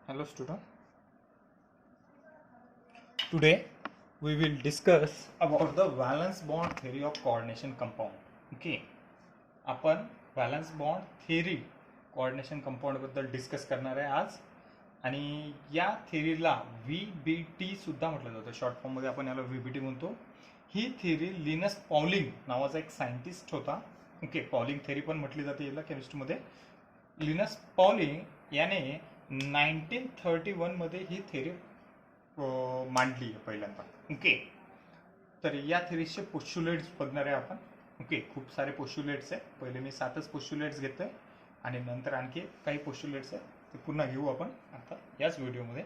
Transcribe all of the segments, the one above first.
Hello student. Today we will discuss about the valence bond theory of coordination compound. Okay. आपण valence bond theory coordination compound बद्दल discuss करणार आहे आज. आणि या थेरीला VBT सुद्धा म्हटलं जातं. शॉर्ट फॉर्म मध्ये आपण याला VBT म्हणतो. ही थेरी लिनस पॉलिंग नावाचा एक सायंटिस्ट होता. ओके, पॉलिंग थेरी पण म्हटली जाते याला केमिस्ट्रीमध्ये. लिनस पॉलिंग याने 1931 मध्ये ही थेरी मांडली आहे पहिल्यांदा. ओके, तर या थेरीचे पोस्ट्युलेट्स बघणार आहे आपण. ओके, खूप सारे पोस्ट्युलेट्स आहे. पहिले मी 7च पोस्ट्युलेट्स घेतोय आणि नंतर आणखी काही पोस्ट्युलेट्स आहे ते पुन्हा घेऊ आपण आता याच व्हिडिओमध्ये.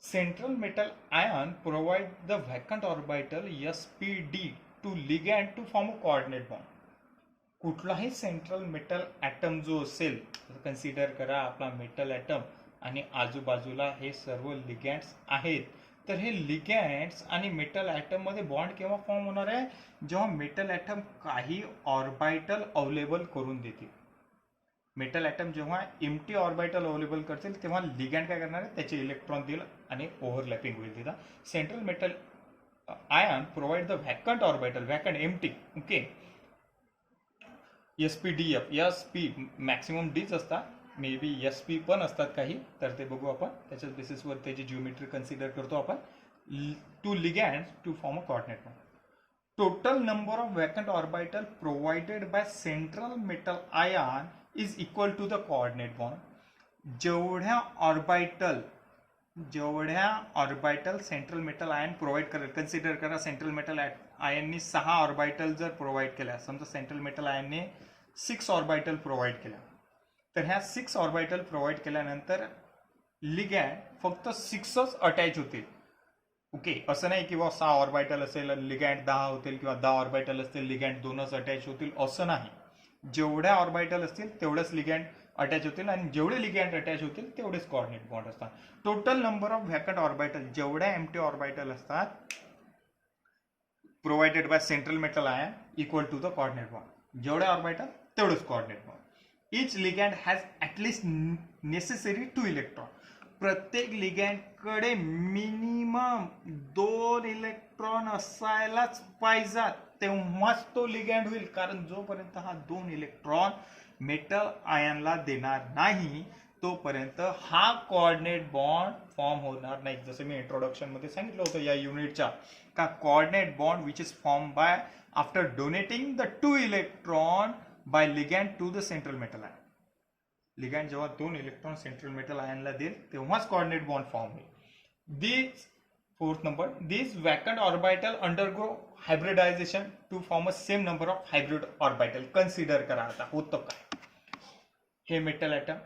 Central metal ion provide the vacant orbital SPD to ligand to form a coordinate bond. कुठलाही सेंट्रल मेटल ॲटम जो असेल, कन्सिडर करा आपला मेटल ॲटम आणि आजूबाजूला हे सर्व लिगॅंड्स आहेत. तर हे लिगॅंड्स आणि मेटल ॲटम मध्ये बॉन्ड केव्हा फॉर्म होणार आहे? जेव्हा मेटल ॲटम काही ऑर्बिटल अवेलेबल करून देतील. मेटल ॲटम जेव्हा एम्प्टी ऑर्बिटल अवेलेबल करतील तेव्हा लिगॅंड काय करणार आहे? त्याचे इलेक्ट्रॉन देईल आणि ओव्हरलॅपिंग होईल. तिथं central metal ion provide the vacant orbital, vacant empty. Okay, SPDF, SP maximum डीच असतात, मे बी SP पण असतात काही, तर ते बघू आपण. त्याच्या बेसिसवर त्याची जिओमेट्री कन्सिडर करतो आपण. Two ligand to form a coordinate bond. Total number of vacant orbital provided by central metal ion is equal to the coordinate bond. जेवढ्या orbital central metal ion provide करेल, कन्सिडर करा central metal आयनने 6 orbital जर provide केल्या, समजा central metal आयनने 6 orbital provide केल्या, तर ह्या 6 ऑर्बिटल प्रोव्हाइड केल्यानंतर लिगॅंड फक्त 6च अटॅच होतील. ओके, असं नाही की 6 ऑर्बिटल असेल लिगॅंड 10 होतील, किंवा 10 ऑर्बिटल असतील लिगॅंड 2च अटॅच होतील, असं नाही. जेवढ्या ऑर्बिटल असतील तेवढेच लिगॅंड अटॅच होतील आणि जेवढे लिगॅंड अटॅच होतील तेवढेच कोऑर्डिनेट बॉन्ड असतात. Total number of vacant orbital, जेवढ्या एम्प्टी ऑर्बिटल असतात provided by central metal ion equal to the coordinate bond. जेवढे ऑर्बिटल तेवढेच coordinate bond. Each ligand has at least necessary 2 electron. प्रत्येक लिगॅंडकडे मिनिमम 2 इलेक्ट्रॉन असायलाच पाहिजेत, तेव्हाच तो लिगॅंड होईल. कारण जोपर्यंत हा 2 इलेक्ट्रॉन मेटल आयनला देणार नाही तोपर्यंत हा कोऑर्डिनेट बॉन्ड फॉर्म होणार नाही. जसं मी इंट्रोडक्शन मध्ये सांगितलं होतं या युनिटच्या, का coordinate bond which is form by after donating the 2 electron by ligand to the central metal ion. Ligand जेव्हा 2 इलेक्ट्रॉन सेंट्रल मेटल आयनला देईल तेव्हाच कोऑर्डिनेट बॉन्ड फॉर्म होईल. This fourth number, this vacant orbital undergo hybridization to form a same number of hybrid orbital. Consider करा आता होतं काय. हे metal atom,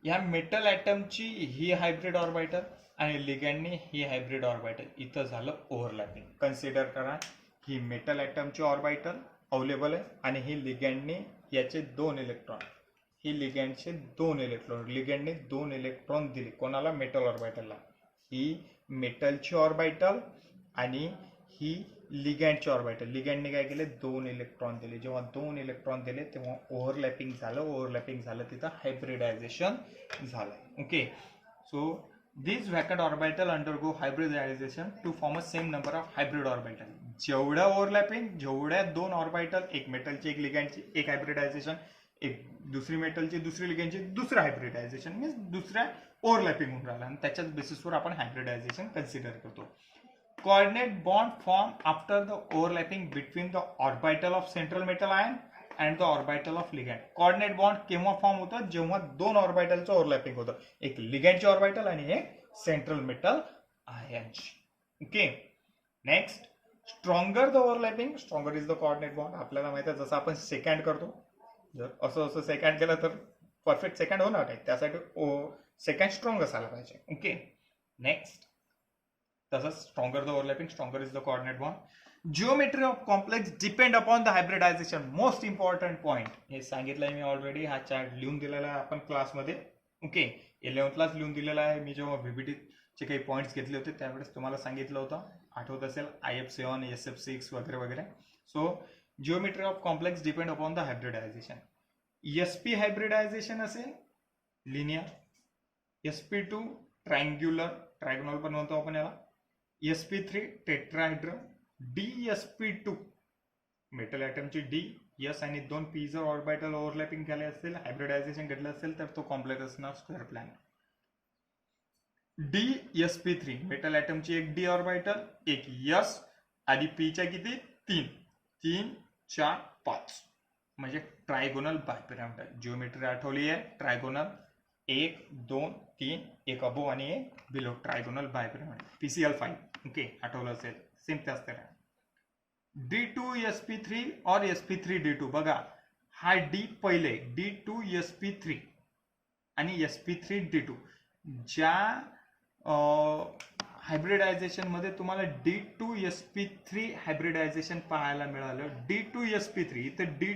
या मेटल ॲटमची ही हायब्रिड ऑर्बिटल आणि लिगॅंडने ही हायब्रिड ऑर्बिटल, इथं झालं ओव्हरलॅपिंग. कन्सिडर करा, ही मेटल ॲटमची ऑर्बिटल अवेलेबल आहे आणि ही लिगॅंडने याचे 2 इलेक्ट्रॉन, ही लिगॅंडचे 2 इलेक्ट्रॉन, लिगॅंडने 2 इलेक्ट्रॉन दिले कोणाला? मेटल ऑर्बिटलला. ही मेटलची ऑर्बिटल आणि ही लिगॅंडची ऑर्बिटल. लिगॅंडने काय केले? 2 इलेक्ट्रॉन दिले. जेव्हा 2 इलेक्ट्रॉन दिले तेव्हा ओव्हरलॅपिंग झालं, तिथं हायब्रिडायझेशन झालं. Okay, so this vacant orbital undergo hybridization to form a same number of hybrid orbital. जेवढ्या ओव्हरलॅपिंग, जेवढ्या 2 ऑर्बिटल, एक मेटलची एक लिगॅंडची एक हायब्रिडायझेशन, एक दुसरी मेटलची दुसरी लिगॅंडची दुसरं हायब्रिडायझेशन, मीन्स दुसऱ्या ओव्हरलॅपिंग होऊन राहिला आणि त्याच्याच बेसिसवर आपण हायब्रिडायझेशन कन्सिडर करतो. Coordinate bond form after the overlapping between the orbital of central metal ion and the orbital of ligand. Coordinate bond केव्हा फॉर्म होतं? जेव्हा 2 ऑर्बिटलचं ओव्हरलॅपिंग होतं, एक लिगॅंडची ऑर्बिटल आणि एक सेंट्रल मेटल आयनची. Okay, next, stronger the overlapping stronger is the coordinate bond. आपल्याला माहिती आहे, जसं आपण सेकंड करतो, जर असं सेकंड केलं तर परफेक्ट सेकंड होणार नाही, त्यासाठी सेकंड स्ट्रॉंग असायला पाहिजे. ओके, नेक्स्ट, तसंच stronger the overlapping stronger is the coordinate bond. Geometry of complex depend upon the hybridisation. Most important point हे सांगितलंय मी ऑलरेडी, हा चार्ट लिहून दिलेला आहे आपण क्लासमध्ये. ओके, 11thलाच लिहून दिलेला आहे मी. जेव्हा VBTचे काही पॉईंट्स घेतले होते त्यावेळेस तुम्हाला सांगितलं होतं, आठवत असेल, IF7 SF6 वगैरे वगैरे. So geometry of complex depend upon the hybridization. SP hybridization असेल लिनियर, sp2 ट्रायगोनल पण म्हणतो आपण याला, sp3 टेट्राहेड्रल, dsp2 मेटल ॲटमची डी यस आणि 2 पी जर ऑर्बिटल ओव्हरलॅपिंग झाले असेल, हायब्रिडायझेशन घडलं असेल, तर तो कॉम्प्लेक्स असणार स्क्वेअर प्लॅन. dsp3 मेटल ॲटमची एक डी ऑर्बिटल, एक यस आणि पीच्या किती 3 3 4 5 म्हणजे ट्रायगोनल बायपिरामिडल. जिओमेट्री आठवली आहे, ट्रायगोनल 1 2 3, एक अबो आणि एक below, trigonal bipyramidal, PCl5. Okay, आठवलं असेल, सेम त्याच तरह. D2sp3 और sp3d2 बघा, हा डी पहिले D2sp3 आणि sp3d2. ज्या हायब्रिडायझेशन मध्ये तुम्हाला D2sp3 हायब्रिडायझेशन पाहायला मिळालं, D2sp3 इथं डी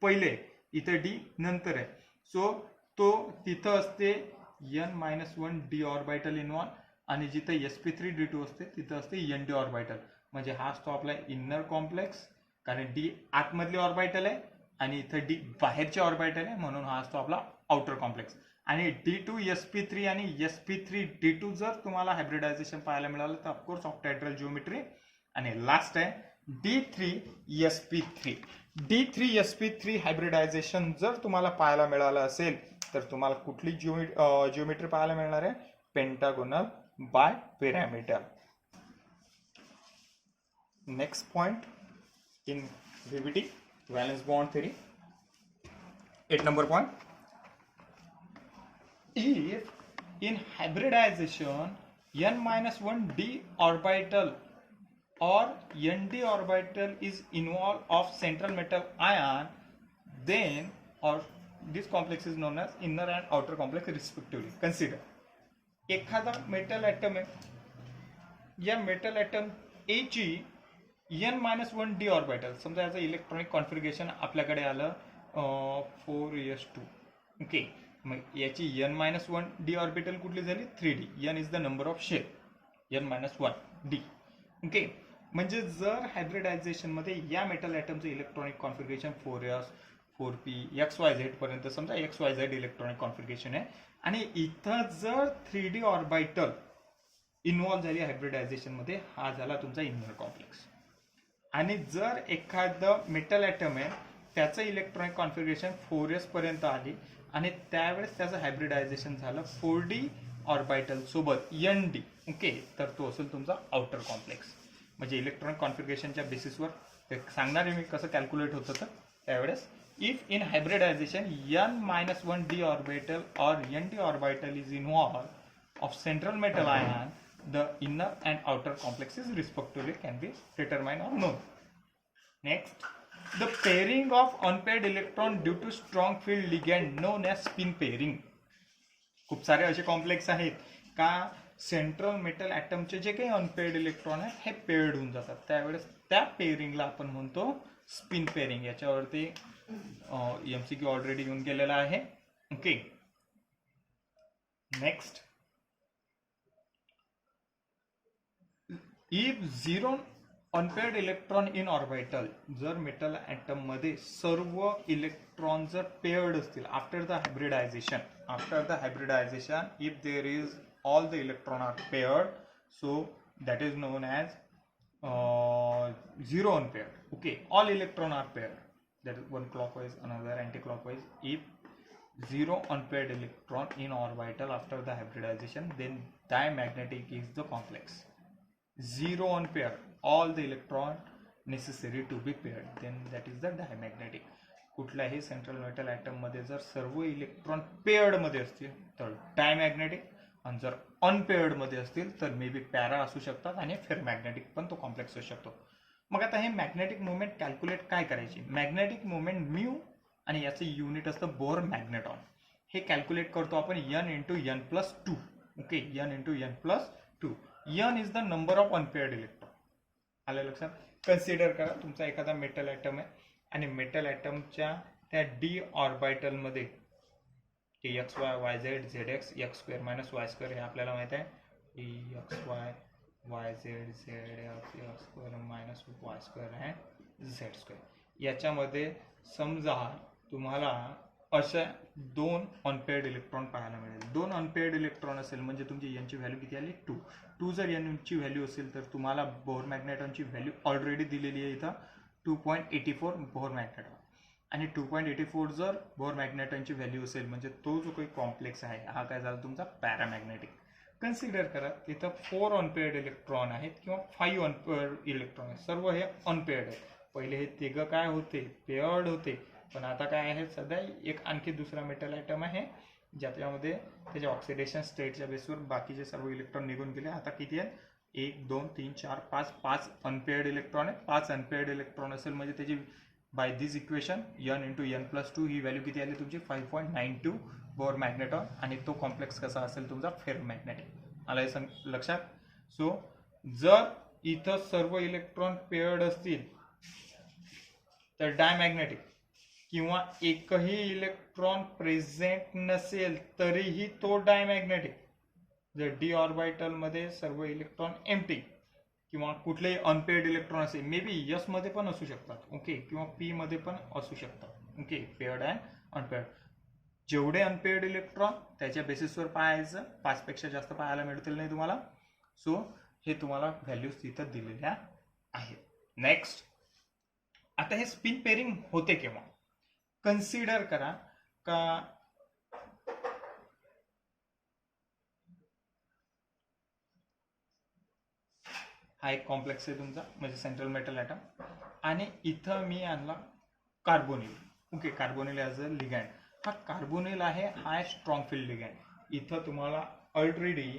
पहिले, इथं डी नंतर आहे, सो तो तिथं असते n-1 डी ऑर्बिटल इन्व्हॉल्व, आणि जिथे sp3d2 असते तिथं असते nd ऑर्बिटल. म्हणजे हा असतो आपला इनर कॉम्प्लेक्स, कारण डी आतमधली ऑर्बिटल आहे आणि इथं डी बाहेरची ऑर्बिटल आहे, म्हणून हा असतो आपला आउटर कॉम्प्लेक्स. आणि D2sp3 आणि sp3d2 जर तुम्हाला हायब्रिडायझेशन पाहायला मिळालं तर ऑफकोर्स ऑक्टाहेड्रल जिओमेट्री. आणि लास्ट आहे D3sp3. D3sp3 हायब्रिडायझेशन जर तुम्हाला पाहायला मिळालं असेल तर तुम्हाला कुठली जिओमेट्री पाहायला मिळणार आहे? Pentagonal bipyramidal. Next point in VBT, valence bond theory. 8 number point. If in hybridization n-1 d orbital or nd orbital is involved of central metal ion, then or this complex is known as inner and outer complex respectively. Consider एखादा metal item आहे, या metal item ए ची n-1 D orbital, समजा याचं electronic configuration आपल्याकडे आलं 4s2. Okay, मग याची n-1 डी ऑर्बिटल कुठली झाली? 3d. n is the number of shape, n-1 D. Okay, म्हणजे जर हायब्रिडायझेशन मध्ये या मेटल ॲटमचं electronic configuration 4s 4p xyz पर्यंत, समजा xyz इलेक्ट्रॉनिक कॉन्फिगरेशन आहे, आणि इथं जर 3d ऑर्बिटल इन्व्हॉल्व झाली हायब्रिडायझेशन मध्ये, हा झाला तुमचा इनर कॉम्प्लेक्स. आणि जर एखादं मेटल ॲटम आहे, त्याचं इलेक्ट्रॉनिक कॉन्फिगरेशन 4s पर्यंत आली आणि त्यावेळेस त्याचं हायब्रिडायझेशन झालं 4d ऑर्बिटल सोबत nd, ओके, तर तो असेल तुमचा आउटर कॉम्प्लेक्स. म्हणजे इलेक्ट्रॉनिक कॉन्फिगरेशनच्या बेसिसवर ते सांगणार आहे मी कसं कॅल्क्युलेट होतं. तर त्यावेळेस if in hybridisation n-1 d orbital or nd orbital is involved of central metal ion, the inner and outer complexes respectively can be determined or known. Next, the pairing of unpaired electron due to strong field ligand known as spin pairing. खूप सारे असे complex आहेत का central metal ॲटमचे जे काही unpaired electron आहे हे paired होऊन जातात, त्यावेळेस त्या पेअरिंगला आपण म्हणतो स्पिन पेअरिंग. याच्यावरती MCQ ऑलरेडी येऊन गेलेला आहे. Okay, next, if zero unpaired electron in orbital, जर मेटल ॲटम मध्ये सर्व इलेक्ट्रॉन जर पेअर्ड असतील after the hybridisation, if there is all the electron are paired, so that is known as zero unpaired. Okay, all electron are paired, that is one clockwise another anti-clockwise. If zero unpaired electron in orbital after the hybridization, then diamagnetic is the complex. Zero unpaired, all the electron necessary to be paired, then that is the diamagnetic. कुठल्याही central metal item मध्ये जर सर्व electron paired मध्ये असतील तर diamagnetic, आणि जर unpaired मध्ये असतील तर मे बी पॅरा असू शकतात आणि फेरमॅग्नेटिक पण तो कॉम्प्लेक्स असू शकतो. मग आता हे मॅग्नेटिक मुवमेंट कॅल्क्युलेट काय करायची? मॅग्नेटिक मुवमेंट म्यू आणि याचं युनिट असतं बोर मॅग्नेटॉन. हे कॅल्क्युलेट करतो आपण n into n+2. Okay, n into n+2. n is the number of unpaired electron. आलं लक्षात? कन्सिडर करा तुमचा एखादा मेटल ॲटम आहे आणि मेटल ॲटमच्या त्या डी ऑर्बिटल मध्ये x Y Y Z Z x x square minus Y square हे आपल्याला माहित आहे. D x Y Y Z Z x x square minus Y square आहे झेड स्क्वेअर. याच्यामध्ये समजा तुम्हाला अशा 2 अनपेअर्ड इलेक्ट्रॉन पाहायला मिळेल. 2 अनपेअर्ड इलेक्ट्रॉन असेल म्हणजे तुमची यांची व्हॅल्यू किती आली 2 जर यांची व्हॅल्यू असेल तर तुम्हाला बोर मॅग्नेटॉनची व्हॅल्यू ऑलरेडी दिलेली आहे इथं 2.84 बोर मॅग्नेटॉन. आणि 2.84 जर बोर मॅग्नेटॉनची व्हॅल्यू असेल म्हणजे तो जो काही कॉम्प्लेक्स आहे हा काय झाला तुमचा पॅरामॅग्नेटिक. कन्सिडर करा इथं 4 अनपेअर्ड इलेक्ट्रॉन आहेत किंवा 5 अनपेअर्ड इलेक्ट्रॉन आहेत. सर्व हे अनपेअर्ड आहेत. पहिले हे तिघं काय होते पेअर्ड होते, पण आता काय आहे सध्या एक आणखी दुसरा मेटल आयटम आहे ज्याच्यामध्ये त्याच्या ऑक्सिडेशन स्टेटच्या बेसवर बाकीचे सर्व इलेक्ट्रॉन निघून गेले. आता किती आहेत 1 2 3 4 5 अनपेअर्ड इलेक्ट्रॉन आहेत. 5 अनपेअर्ड इलेक्ट्रॉन असेल म्हणजे त्याची by this equation n × n+2 he value किती आली तुमची 5.92 बोर मॅग्नेटॉन. आणि तो कॉम्प्लेक्स कसा असेल तुमचा फेरोमॅग्नेटिक. आला हे लक्षात. सो जर इथं सर्व इलेक्ट्रॉन पेअर्ड असतील तर डायमॅग्नेटिक किंवा एकही इलेक्ट्रॉन प्रेझेंट नसेल तरीही तो डायमॅग्नेटिक. जर डी ऑर्बिटल मध्ये सर्व इलेक्ट्रॉन एम्प्टी किंवा कुठलेही अनपेअर्ड इलेक्ट्रॉन असेल मे बी यस मध्ये पण असू शकतात ओके किंवा पी मध्ये पण असू शकतात ओके पेअर्ड अँड अनपेअर्ड. जेवढे अनपेअर्ड इलेक्ट्रॉन त्याच्या बेसिसवर पाहायचं 5 पेक्षा जास्त पाहायला मिळतील नाही तुम्हाला. सो हे तुम्हाला व्हॅल्यूज तिथं दिलेल्या आहेत. नेक्स्ट आता हे स्पिन पेअरिंग होते केव्हा. कन्सिडर करा का हा एक कॉम्प्लेक्स आहे तुमचा म्हणजे सेंट्रल मेटल ॲटम आणि इथं मी आणला carbonyl okay. Carbonyl as a ligand. हा कार्बोनिल आहे हा आहे स्ट्रॉंग फील्ड लिगँड. इथं तुम्हाला ऑलरेडी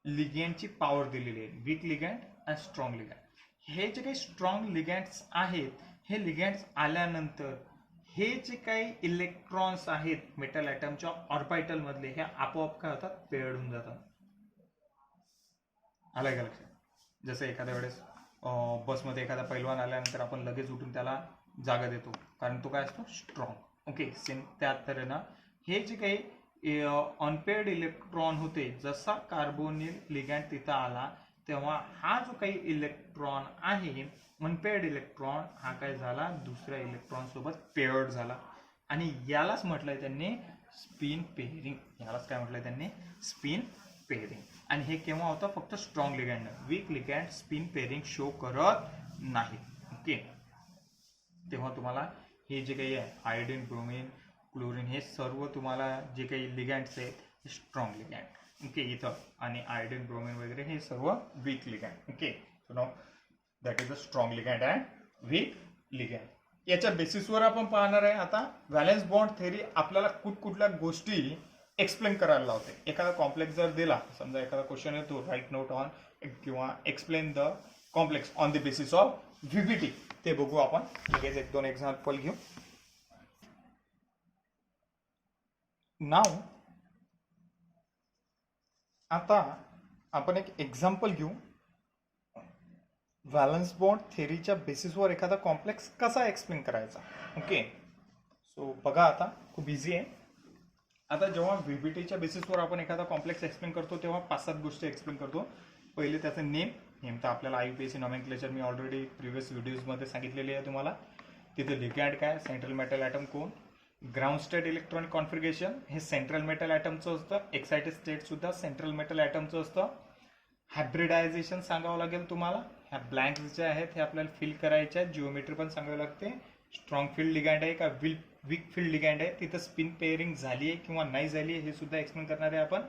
लिगँडची पॉवर दिलेली आहे वीक लिगँड आणि स्ट्रॉंग लिगँड. हे जे काही स्ट्रॉंग लिगँड्स आहेत हे लिगँड्स आल्यानंतर हे जे काही इलेक्ट्रॉन्स आहेत मेटल ॲटमच्या ऑर्बिटल मधले हे आपोआप काय होतात पेअर्ड होऊन जातात. आलं का लक्षात. जसं एखाद्या वेळेस बसमध्ये एखादा पैलवान आल्यानंतर आपण लगेच उठून त्याला जागा देतो कारण तो काय असतो स्ट्रॉंग ओके. सेम त्या तऱ्हेनं हे जे काही अनपेअर्ड इलेक्ट्रॉन होते जसा कार्बोनिल लिगँड तिथं आला तेव्हा हा जो काही इलेक्ट्रॉन आहे अनपेअर्ड इलेक्ट्रॉन हा काय झाला दुसऱ्या इलेक्ट्रॉन सोबत पेअर्ड झाला आणि यालाच म्हटलंय त्यांनी स्पिन पेअरिंग. यालाच काय म्हटलंय त्यांनी स्पिन पेअरिंग. आणि हे केव्हा होतं फक्त strong ligand. Weak ligand spin pairing show करत नाही ओके. तेव्हा तुम्हाला हे जे काही आहे आयोडीन ब्रोमीन क्लोरीन हे सर्व तुम्हाला जे काही लिगँड्स आहेत स्ट्रॉंग लिगँड ओके इथं. आणि आयोडीन ब्रोमीन वगैरे हे सर्व weak ligand okay. So now that is a strong ligand and weak ligand. याच्या बेसिसवर आपण पाहणार आहे आता व्हॅलेन्स बॉन्ड थेअरी आपल्याला कुठकुठल्या गोष्टी एक्सप्लेन करायला लावते. एखादा कॉम्प्लेक्स जर दिला समजा एखादा क्वेश्चन येतो राईट नोट ऑन किंवा explain the complex on the basis of VBT ते बघू आपण. लगेच 1-2 एक्झाम्पल घेऊ. नाव आता आपण एक एक्झाम्पल घेऊ व्हॅलेन्स बॉन्ड थेअरीच्या बेसिसवर एखादा कॉम्प्लेक्स कसा एक्सप्लेन करायचा ओके. सो बघा आता खूप इझी आहे. आता जेव्हा व्हीबीटीच्या बेसिसवर आपण एखादा कॉम्प्लेक्स एक्सप्लेन करतो तेव्हा 5-7 गोष्टी एक्सप्लेन करतो. पहिले त्याचं नेम तर आपल्याला IUPAC नॉमेनक्लेचर मी ऑलरेडी प्रिव्हियस व्हिडिओजमध्ये सांगितलेली आहे तुम्हाला. तिथे लिगँड काय सेंट्रल मेटल ॲटम कोण. ग्राउंड स्टेट इलेक्ट्रॉनिक कॉन्फिगरेशन हे सेंट्रल मेटल ॲटमचं असतं. एक्साइटेड स्टेट सुद्धा सेंट्रल मेटल ॲटमचं असतं. हायब्रिडायझेशन सांगावं लागेल तुम्हाला. ह्या ब्लँक्स जे आहेत हे आपल्याला फिल करायचे आहेत. जिओमेट्री पण सांगावी लागते. स्ट्रॉंग फील्ड लिगँड आहे का वीक फील्ड लिगँड आहे तिथं स्पिन पेअरिंग झाली आहे किंवा नाही झाली आहे हे सुद्धा एक्सप्लेन करणार आहे आपण.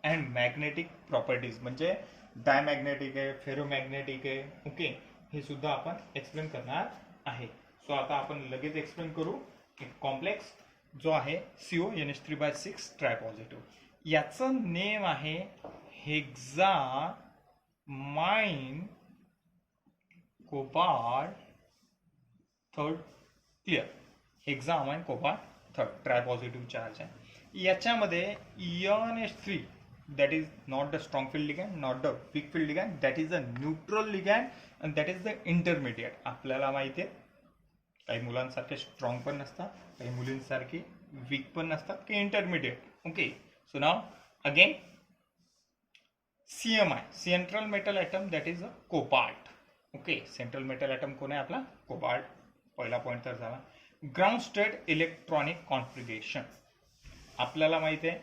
अँड मॅग्नेटिक प्रॉपर्टीज म्हणजे डायमॅग्नेटिक आहे फेरोमॅग्नेटिक आहे ओके हे सुद्धा आपण एक्सप्लेन करणार आहे. सो आता आपण लगेच एक्सप्लेन करू एक कॉम्प्लेक्स जो आहे CONH3/6 ट्रायपॉझिटिव्ह. याचं नेम आहे hexammine cobalt third clear. Hexammine cobalt third tripositive charge आहे. याच्यामध्ये NH3 that is not the strong field ligand not the weak field ligand that is the neutral ligand and that is the intermediate. आपल्याला माहिती आहे काही मुलांसारखे strong पण नसतात काही मुलींसारखे weak पण नसतात काही intermediate okay. So now again CMI central metal atom that is a cobalt okay. Central metal atom कोण आहे आपला कोबाल्ट. पहिला पॉईंट तर झाला. Ground state electronic configuration. आपल्याला माहिती आहे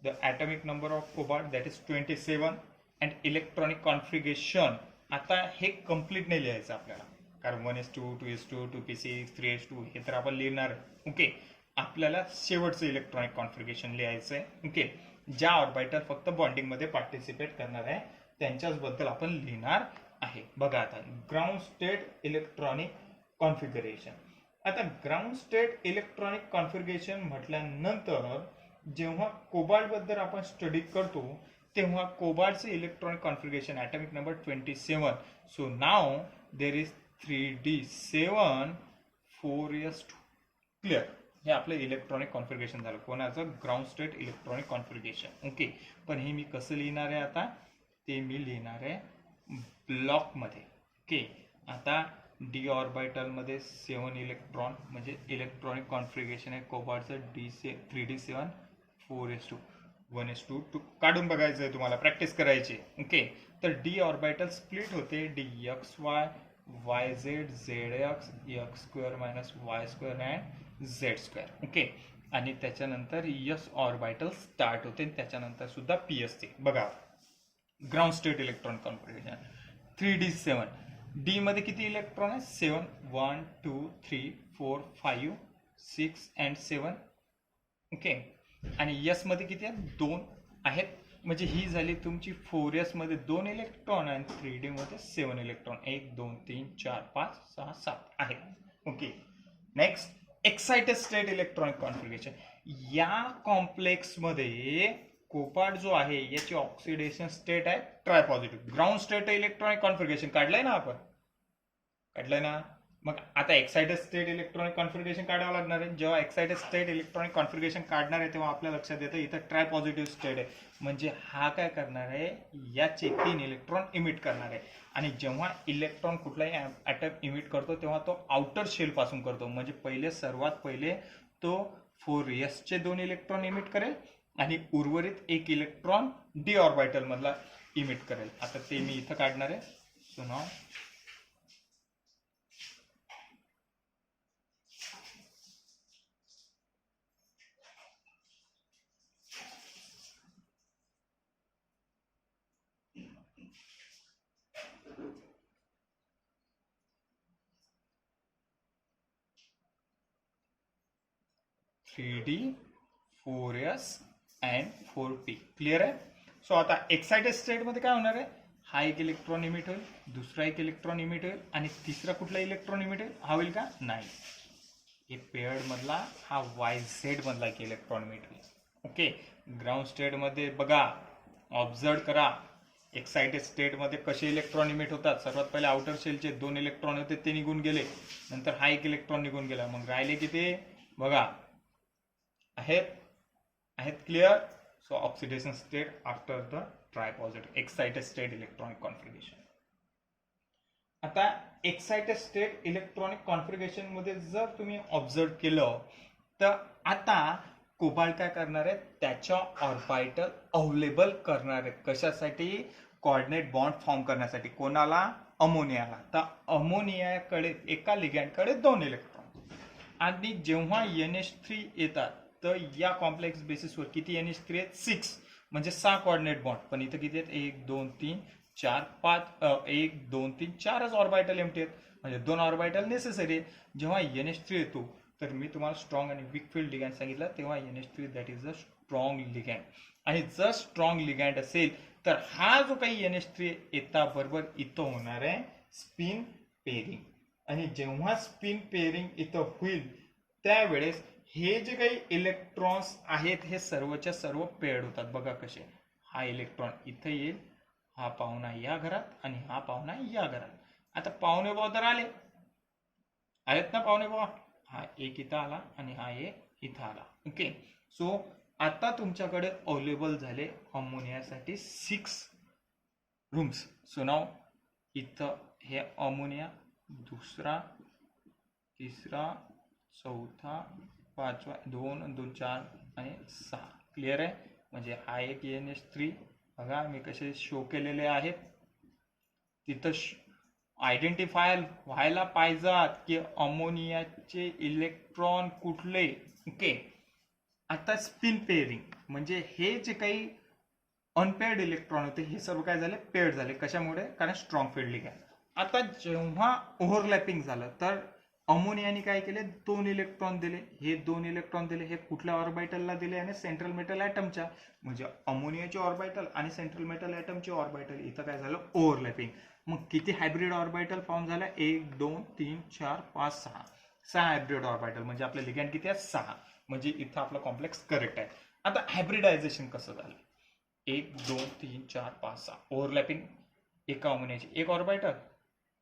the atomic number of cobalt that is 27 and electronic configuration. आता हे कम्प्लीट नाही लिहायचं आपल्याला, कारण 1s2 2s2 2p6 3s2 हे तर आपण लिहिणार आहे. ओके, आपल्याला शेवटचं इलेक्ट्रॉनिक कॉन्फिगरेशन लिहायचं आहे. ओके, ज्या ऑर्बिटल फक्त बॉन्डिंगमध्ये पार्टिसिपेट करणार आहे त्यांच्याच बद्दल आपण लिहिणार आहे. बघा आता ग्राउंड स्टेट इलेक्ट्रॉनिक कॉन्फिगरेशन. आता ग्राउंड स्टेट इलेक्ट्रॉनिक कॉन्फिगरेशन म्हटल्यानंतर जेव्हा कोबाल्ट बद्दल आपण स्टडी करतो तेव्हा कोबाल्टचे electronic configuration atomic number 27. So now there is 3d7 4s2. Clear, हे आपलं इलेक्ट्रॉनिक कॉन्फिगरेशन झालं. कोणाचं? Ground state electronic configuration. Okay, पण हे मी कसं लिहिणार आहे आता? ते मी लिहिणार आहे ब्लॉकमध्ये. ओके, आता डी ऑर्बिटलमध्ये 7 इलेक्ट्रॉन म्हणजे इलेक्ट्रॉनिक कॉन्फिगरेशन आहे कोबाल्टचं 3d7 4s2 1s2 काढून बघायचं आहे तुम्हाला, प्रॅक्टिस करायची. ओके, तर डी ऑर्बिटल स्प्लिट होते dxy yz zx x² minus y² and z². Okay, आणि त्याच्यानंतर यस ऑर्बिटल स्टार्ट होते, त्याच्यानंतर सुद्धा पी असते. बघा ground state electronic configuration 3d7. D मध्ये किती इलेक्ट्रॉन आहे? 7. 1 2 3 4 5 6 अँड 7. ओके, आणि यस मध्ये किती आहेत? 2 आहेत. म्हणजे ही झाली तुमची 4s मध्ये 2 इलेक्ट्रॉन आणि 3d मध्ये 7 इलेक्ट्रॉन. 1 2 3 4 5 6 7 आहेत. Okay, next excited state electronic configuration. या कॉम्प्लेक्स मध्ये कोबाल्ट जो आहे याची ऑक्सिडेशन स्टेट आहे try positive. Ground state electronic configuration काढलंय ना आपण, काढलंय ना. मग आता एक्साइटेड स्टेट इलेक्ट्रॉनिक कॉन्फिगरेशन काढावं लागणार आहे. जेव्हा एक्साइटेड स्टेट इलेक्ट्रॉनिक कॉन्फिगरेशन काढणार आहे तेव्हा आपल्या लक्षात येतं इथं ट्राय पॉझिटिव्ह स्टेट आहे. म्हणजे हा काय करणार आहे? याचे 3 इलेक्ट्रॉन इमिट करणार आहे. आणि जेव्हा इलेक्ट्रॉन कुठलाही ॲटम इमिट करतो तेव्हा तो आउटर शेल पासून करतो. म्हणजे सर्वात पहिले तो 4s चे 2 इलेक्ट्रॉन इमिट करेल आणि उर्वरित 1 इलेक्ट्रॉन डी ऑर्बिटल मधला इमिट करेल. आता ते मी इथं काढणार आहे. So now d 4s and 4p. Clear आहे. सो आता एक्साइटेड स्टेट मध्ये काय होणार आहे? हा एक इलेक्ट्रॉन इमिट होईल, दुसरा एक इलेक्ट्रॉन इमिट होईल आणि तिसरा कुठला इलेक्ट्रॉन इमिट होईल? हा होईल का? नाही, हे पेअर्ड मधला हा yz मधला एक इलेक्ट्रॉन इमिट होईल. ओके, ग्राउंड स्टेट मध्ये बघा, ऑब्झर्व करा एक्साइटेड स्टेट मध्ये कसे इलेक्ट्रॉन इमिट होतात. सर्वात पहिले आउटर शेलचे 2 इलेक्ट्रॉन होते ते निघून गेले, नंतर हा एक इलेक्ट्रॉन निघून गेला, मग राहिले किती? बघा आहेत clear. So oxidation state after the try positive excited state electronic configuration. आता एक्साइटेड स्टेट इलेक्ट्रॉनिक कॉन्फिगरेशन मध्ये जर तुम्ही ऑब्झर्व केलं तर आता कोबाल्ट काय करणार आहे? त्याच्या ऑर्बिटल अवेलेबल करणार आहेत. कशासाठी? कोऑर्डिनेट बॉन्ड फॉर्म करण्यासाठी. कोणाला? अमोनियाला. तर अमोनियाकडे एका लिगँडकडे 2 इलेक्ट्रॉन. आणि जेव्हा NH3 येतात तर या कॉम्प्लेक्स बेसिसवर किती NH3 आहेत? 6. म्हणजे 6 कोऑर्डिनेट बॉन्ड. पण इथं किती आहेत? 1 2 3 4 5 1 2 3 4च ऑर्बिटल एम्प्टी आहेत. म्हणजे 2 ऑर्बिटल नेसेसरी. जेव्हा NH3 येतो तर मी तुम्हाला स्ट्रॉंग आणि वीक फील्ड लिगँड सांगितलं, तेव्हा NH3 that is a strong ligand. आणि जर स्ट्रॉंग लिगँड असेल तर हा जो काही NH3 येता बरोबर इथं होणार आहे स्पिन पेअरिंग. आणि जेव्हा स्पिन पेअरिंग इथं होईल त्यावेळेस हे जे काही इलेक्ट्रॉन्स आहेत हे सर्वच्या सर्व पेअर्ड होतात. बघा कसे, हा इलेक्ट्रॉन इथं येईल, हा पाहुणा या घरात आणि हा पाहुणा या घरात. आता पाहुणे भाव तर आहेत ना पाहुणे भाव. हा एक इथं आला आणि हा एक इथं आला. ओके, सो आता तुमच्याकडे अवेलेबल झाले अमोनियासाठी 6 रूम्स. सो नाव इथं हे अमोनिया, दुसरा, तिसरा, चौथा, 5वा, 2 2 4 आणि 6. क्लिअर आहे. म्हणजे हा एक NH3 बघा मी कसे शो केलेले आहेत. तिथं आयडेंटिफाय व्हायला पाहिजेत की अमोनियाचे इलेक्ट्रॉन कुठले. ओके, आता स्पिन पेअरिंग म्हणजे हे जे काही अनपेअर्ड इलेक्ट्रॉन होते हे सर्व काय झाले, पेअर्ड झाले. कशामुळे? कारण स्ट्रॉंग फील्ड लिगॅंड. आता जेव्हा ओव्हरलॅपिंग झालं तर अमोनियाने काय केले, 2 इलेक्ट्रॉन दिले, हे 2 इलेक्ट्रॉन दिले, हे कुठल्या ऑर्बिटलला दिले, आणि सेंट्रल मेटल ॲटमच्या. म्हणजे अमोनियाचे ऑर्बिटल आणि सेंट्रल मेटल ॲटमचे ऑर्बिटल इथं काय झालं, ओव्हरलॅपिंग. मग किती हायब्रिड ऑर्बिटल फॉर्म झाल्या? 1 2 3 4 5 6. 6 हायब्रिड ऑर्बिटल म्हणजे आपले लिगॅंड किती आहे? 6. म्हणजे इथं आपला कॉम्प्लेक्स करेक्ट आहे. आता हायब्रिडायझेशन कसं झालं? 1 2 3 4 5 6 ओव्हरलॅपिंग. एका अमोनियाची एक ऑर्बिटल,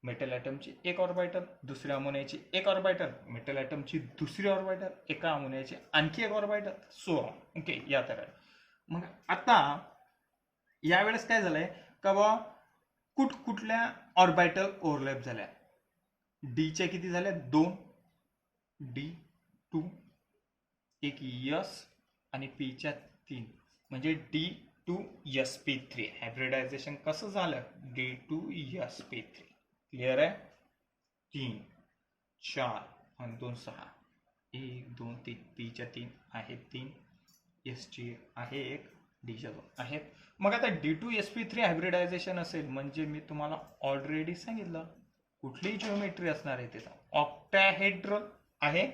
मेटल ॲटमची एक ऑर्बिटल, दुसऱ्या अमोनियाची एक ऑर्बिटल, मेटल ॲटमची दुसरी ऑर्बिटल, एका अमोनियाची आणखी एक ऑर्बिटल, सो ऑन. ओके, या तऱ्हेने. मग आता यावेळेस काय झालंय का बा, कुठल्या ऑर्बिटल ओव्हरलॅप झाल्या? डीच्या किती झाल्या? 2, D2, एक यस, आणि पीच्या 3, म्हणजे D2sp3. हायब्रिडायझेशन कसं झालं? D2sp3. क्लिअर आहे? 3 4 आणि 2 6, 1 2 3, पीच्या 3 आहेत 3, एसची आहे 1, डीच्या 2 आहेत. मग आता D2sp3 हायब्रिडायझेशन असेल म्हणजे मी तुम्हाला ऑलरेडी सांगितलं कुठलीही जिओमेट्री असणार आहे त्याचा ऑक्टाहेड्रल आहे.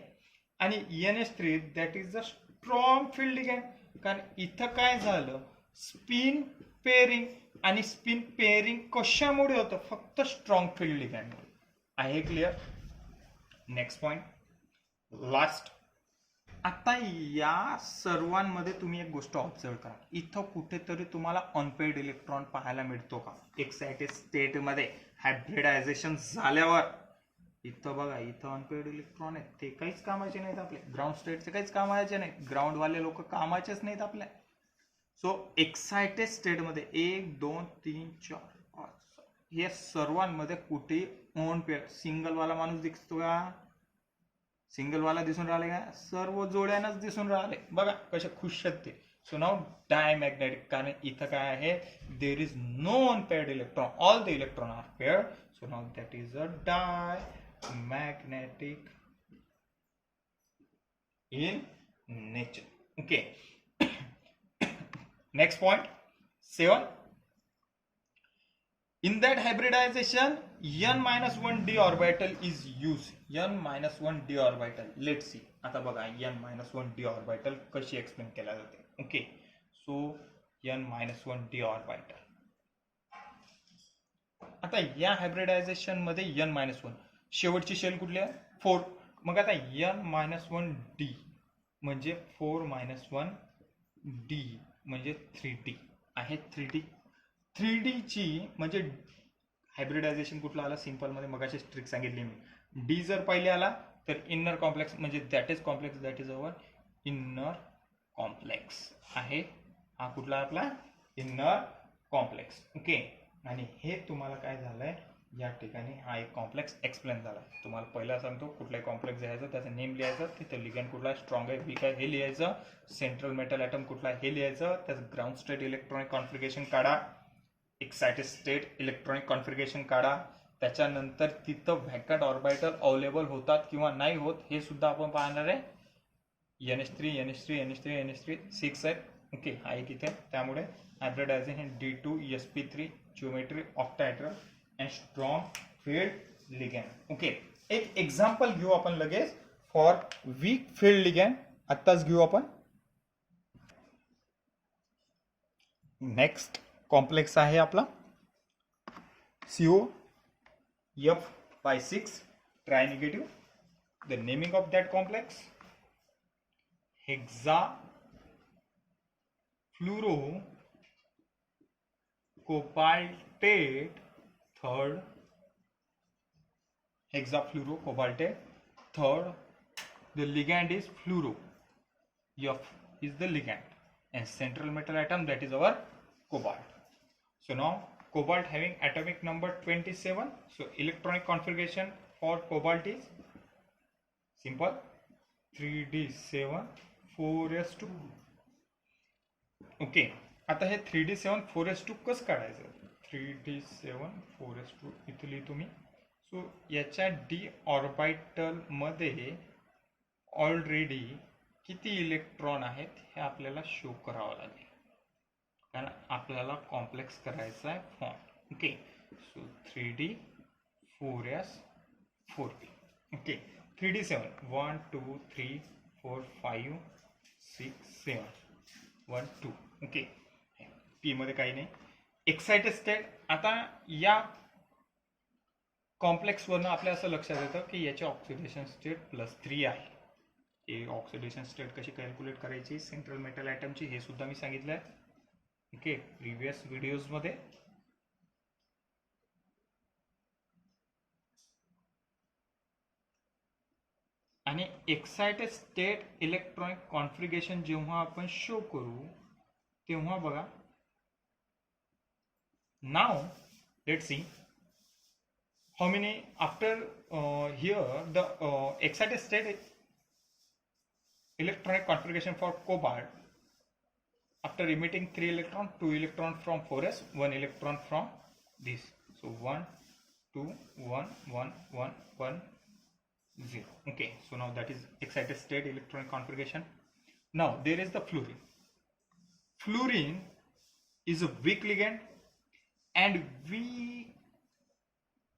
आणि NH3 that is the strong field ligand. कारण इथं काय झालं, स्पिन पेअरिंग. आणि स्पिन पेअरिंग कशामुळे होतं? फक्त स्ट्रॉंग फील्ड लिगॅंडमुळे. आहे क्लिअर? Next point, last. आता या सर्वांमध्ये तुम्ही एक गोष्ट ऑब्झर्व करा, इथं कुठेतरी तुम्हाला अनपेड इलेक्ट्रॉन पाहायला मिळतो का? एक्साइटेड स्टेटमध्ये हायब्रिडायझेशन झाल्यावर इथं बघा, इथं अनपेड इलेक्ट्रॉन आहेत, ते काहीच कामाचे नाहीत आपले. ग्राउंड स्टेटचे काहीच कामाचे नाहीत, ग्राउंडवाले लोक कामाचेच नाहीत आपल्या. सो एक्साइटेड स्टेटमध्ये 1 2 3 4 5 6 हे सर्वांमध्ये कुठे ऑन पेअर सिंगलवाला माणूस दिसतो का? सिंगलवाला दिसून राहिले का? सर्व जोड्यानंच दिसून राहिले. बघा कसे खुश आहेत ते. So now diamagnetic. कारण इथं काय आहे, there is no unpaired electron, all the electron are paired. So now that is a diamagnetic in nature. Okay. Next point 7. In that hybridization, n-1d orbital is used. n-1d orbital. Let's see. आता बघा n-1d orbital कशी explain केला जाते. Okay, so n-1d orbital. आता या hybridisation मध्ये n-1 शेवटची shell कुठली आहे? 4. मग आता n-1d म्हणजे 4 - 1d म्हणजे 3d आहे. 3d ची म्हणजे हायब्रिडायझेशन कुठलं आलं? सिंपल मध्ये मगाशी ट्रिक सांगितली मी. डी जर पहिले आला तर इनर कॉम्प्लेक्स म्हणजे that is complex, that is our inner complex आहे. हा कुठला आपला? Inner complex. ओके, आणि हे तुम्हाला काय झालंय या ठिकाणी, हा एक कॉम्प्लेक्स एक्सप्लेन झाला. तुम्हाला पहिला सांगतो कुठलाही कॉम्प्लेक्स घ्यायचं, त्याचं नेम लिहायचं, तिथं लिगॅंड कुठला आहे, स्ट्रॉंग आहे, वीक आहे हे लिहायचं, सेंट्रल मेटल ॲटम कुठला आहे हे लिहायचं, त्याचं ग्राउंड स्टेट इलेक्ट्रॉनिक कॉन्फिगरेशन काढा, एक्साइटेड स्टेट इलेक्ट्रॉनिक कॉन्फिगरेशन काढा. त्याच्यानंतर तिथं व्हॅकंट ऑर्बिटल अवेलेबल होतात किंवा नाही होत हे सुद्धा आपण पाहणार आहे. NH3 NH3 NH3 NH3 6 आहेत. ओके, हा एक इथे. त्यामुळे hybridisation D2sp3 geometry octahedral and strong field ligand. Okay, एक एक्झाम्पल घेऊ आपण लगेच फॉर वीक फील्ड लिगॅंड. आत्ताच घेऊ आपण. नेक्स्ट कॉम्प्लेक्स आहे आपला COF/6 trinegative. The naming of that complex hexafluoro cobaltate third. Hexafluoro cobaltate third. The ligand is fluoro. F is the ligand and central metal atom that is our cobalt. So now cobalt having atomic number 27. So electronic configuration for cobalt is simple 3d7 4s2. Okay, आता हे 3d7 4s2 कसं काढायचं? 3d7 4s2 इथं लिहितो मी. So याच्या D orbital मध्ये already किती electron आहेत हे आपल्याला शो करावं लागेल, कारण आपल्याला कॉम्प्लेक्स करायचा आहे form. Okay, so 3D 4s 4p. Okay, 3D 7 1 2 3 4 5 6 7 1 2. Okay, P मध्ये काही नाही. Excited state. आता या कॉम्प्लेक्स वरनं आपल्या असं लक्षात येतं की याची ऑक्सिडेशन स्टेट +3 आहे. हे ऑक्सिडेशन स्टेट कशी कॅल्क्युलेट करायची सेंट्रल मेटल ॲटमची हे सुद्धा मी सांगितलं आहे. ओके, प्रिव्हियस व्हिडिओज मध्ये. आणि एक्साइटेड स्टेट इलेक्ट्रॉनिक कॉन्फिगरेशन जेव्हा आपण शो करू तेव्हा बघा, now let's see how many after here the excited state electronic configuration for cobalt after emitting 3 electron, 2 electron from 4s, 1 electron from this. So 1 2 1 1 1 1 0. Okay, so now that is excited state electronic configuration. Now there is the fluorine. Fluorine is a weak ligand, and weak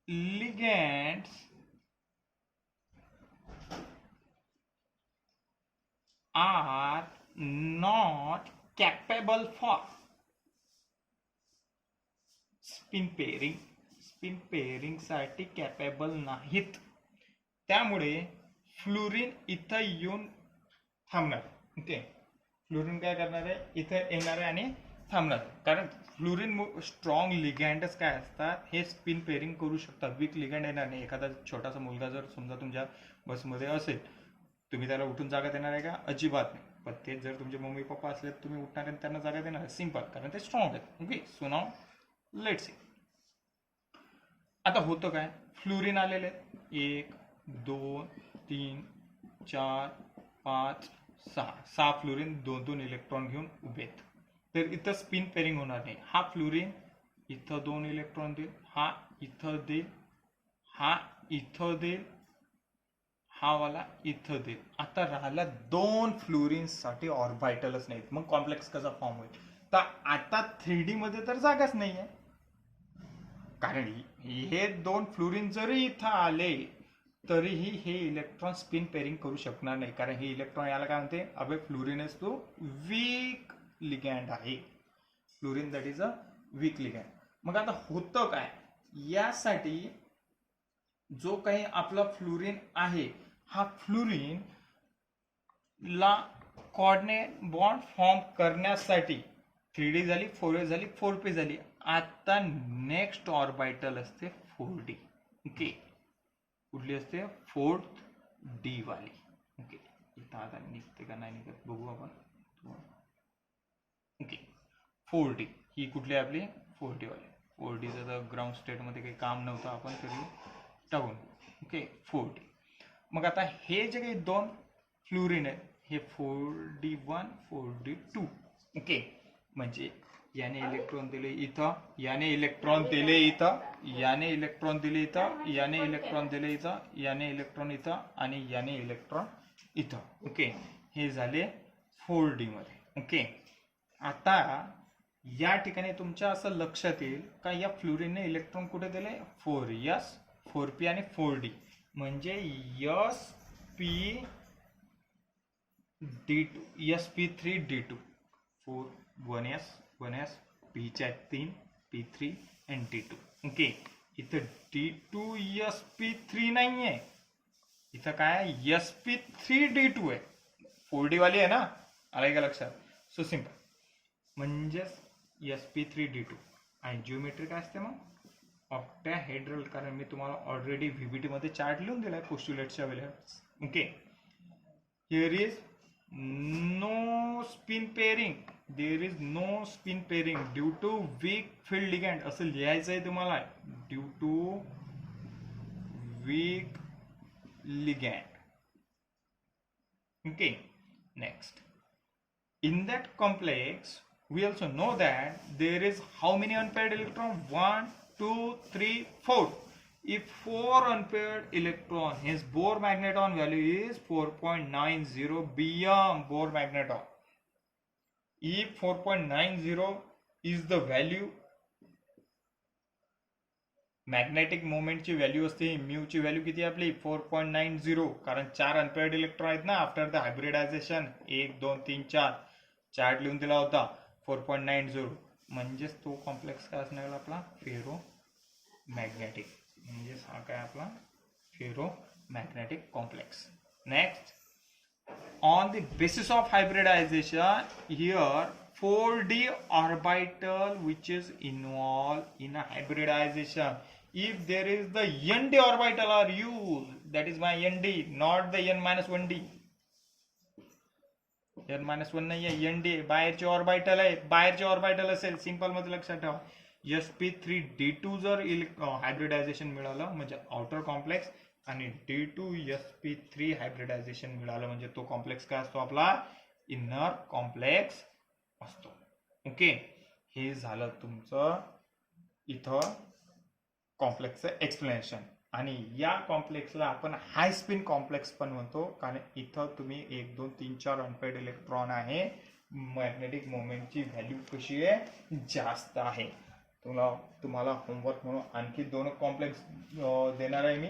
ligands are not capable for spin pairing. Spin pairing साठी capable नाहीत. त्यामुळे fluorine इथं येऊन थांबणार. Okay, fluorine काय करणार आहे, इथं येणार आहे आणि थांबणार. कारण फ्लोरीन स्ट्रॉंग लिगँडच काय असतात, हे स्पिन पेअरिंग करू शकतात. वीक लिगँड येणार नाही. एखादा छोटासा मुलगा जर समजा तुमच्या बसमध्ये असेल, तुम्ही त्याला उठून जागा देणार आहे का? अजिबात नाही. पण ते जर तुमचे मम्मी पप्पा असले तुम्ही उठणार आणि त्यांना जागा देणार, सिंपल, कारण ते स्ट्रॉंग आहेत. Okay, so now let's see. आता होतं काय, फ्लोरीन आलेले 1 2 3 4 5 6 फ्लोरीन 2 इलेक्ट्रॉन घेऊन उभे आहेत. तर इथं स्पिन पेअरिंग होणार नाही. हा फ्लोरीन इथं 2 इलेक्ट्रॉन देईल, हा इथं देईल, हा इथं देईल, हा वाला इथं देईल. आता राहिला 2 फ्लोरीन साठी ऑर्बिटलच नाहीत. मग कॉम्प्लेक्स कसा फॉर्म होईल? तर आता 3D मध्ये तर जागाच नाहीये, कारण हे 2 फ्लोरीन जरी इथं आले तरीही हे इलेक्ट्रॉन स्पिन पेअरिंग करू शकणार नाही. कारण हे इलेक्ट्रॉन याला काय म्हणते, अबे फ्लोरीन तो वीक लिगँड आहे. Fluorine that is a weak ligand. मग आता होतं काय, यासाठी जो काही आपला फ्लोरीन आहे, हा फ्लोरीन ला कोऑर्डिनेट बॉन्ड फॉर्म करण्यासाठी 3D झाली, 4S झाली, 4P झाली. आता नेक्स्ट ऑर्बिटल असते 4D. ओके, कुठली असते? 4th D वाली. ओके, इथं आता निघते का नाही निघत बघू आपण. ओके, 4D ही कुठली आपली? 4D वाली. 4Dचं तर ग्राउंड स्टेटमध्ये काही काम नव्हतं, आपण तरी टाकून. Okay, 4D. मग आता हे जे काही 2 फ्लोरीन आहेत, हे 4D1 4D2. ओके, म्हणजे याने इलेक्ट्रॉन दिले इथं, याने इलेक्ट्रॉन दिले इथं, याने इलेक्ट्रॉन दिले इथं, याने इलेक्ट्रॉन दिले इथं, याने इलेक्ट्रॉन इथं आणि याने इलेक्ट्रॉन इथं. ओके, हे झाले 4D मध्ये. ओके, आता या ठिकाणी तुमच्या असं लक्षात येईल का या फ्लोरीनने इलेक्ट्रॉन कुठे दिले? 4s 4p आणि 4d. म्हणजे sp3d2 4 1s 1s p च्या 3 p3 and d2. ओके, इथं d2 sp3 नाहीये, इथं काय sp3d2 आहे. 4d वाली आहे ना, आलाय का लक्षात? सो सिंपल, म्हणजेच sp3d2. आणि जिओमेट्री काय असते मग? ऑक्टाहेड्रल. कारण मी तुम्हाला ऑलरेडी व्हीबीटी मध्ये चार्ट लिहून दिलाय पोस्ट्युलेट्सच्या वेळेस. Okay, here is no spin pairing, there is no spin pairing due to weak field ligand. असं लिहायचं आहे तुम्हाला, due to weak ligand. Okay, next, in that complex we also know that there is how many unpaired electron? 1 2 3 4. if 4 unpaired electron, his Bohr magneton value is 4.90 bm Bohr magneton. If 4.90 is the value, magnetic मोमेंटची value असते, म्यूची value किती आपली 4.90, कारण 4 unpaired electron आहेत ना after the hybridisation, 1 2 3 4 chart लिहून दिला होता 4.90, म्हणजेच तो कॉम्प्लेक्स काय असणार आपला फेरो मॅग्नेटिक, म्हणजेच हा काय आपला ferromagnetic complex. Next, on the basis of hybridization, here 4d orbital which is involved in a hybridization, if there is the nd orbital are used, that is my nd, not the n-1d. n-1 नाही आहे, nd बाहेरचे orbital आहे, बाहेरचे orbital असेल simple मध्ये लक्षात ठेवा. sp3d2 जर हायब्रिडायझेशन मिळालं म्हणजे आउटर कॉम्प्लेक्स, आणि D2sp3 हायब्रिडायझेशन मिळालं म्हणजे तो कॉम्प्लेक्स काय असतो आपला इनर कॉम्प्लेक्स असतो. ओके, हे झालं तुमचं इथं कॉम्प्लेक्सचं एक्सप्लेनेशन. आणि या कॉम्प्लेक्सला आपण हाय स्पिन कॉम्प्लेक्स पण म्हणतो, कारण इथं तुम्ही 1 2 3 4 अनपेअर्ड इलेक्ट्रॉन आहे, मॅग्नेटिक मोमेंटची व्हॅल्यू कशी आहे जास्त आहे. तुम्हाला होमवर्क म्हणून आणखी 2 कॉम्प्लेक्स देणार आहे मी,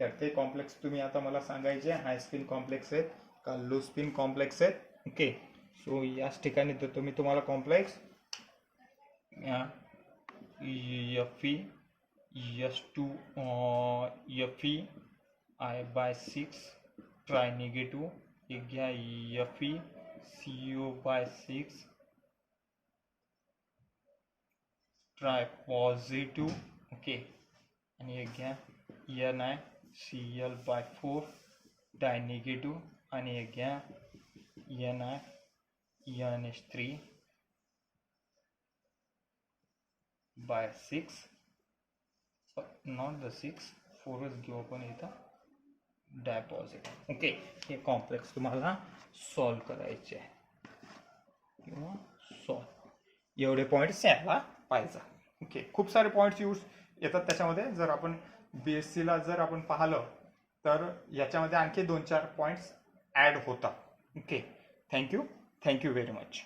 तर ते कॉम्प्लेक्स तुम्ही आता मला सांगायचे हाय स्पिन कॉम्प्लेक्स आहेत का लो स्पिन कॉम्प्लेक्स आहेत. ओके, सो याच ठिकाणी देतो मी तुम्हाला complex Fe S2 Fe I/6 try negative, एक घ्या Fe CO/6 try positive. Okay, आणि एक घ्या Ni Cl/4 डाय निगेटिव्ह, आणि एक घ्या Ni NH3/6, नॉट द 6 4च घेऊ आपण इथं डाय पॉझिटिव्ह. ओके, हे कॉम्प्लेक्स तुम्हाला सॉल्व करायचे आहे किंवा सॉल्व, एवढे पॉईंट्स यायला पाहिजे. ओके, खूप सारे पॉईंट्स येतात त्याच्यामध्ये. जर आपण BSc ला जर आपण पाहिलं तर याच्यामध्ये आणखी 2-4 पॉईंट्स ॲड होतात. Okay, thank you very much.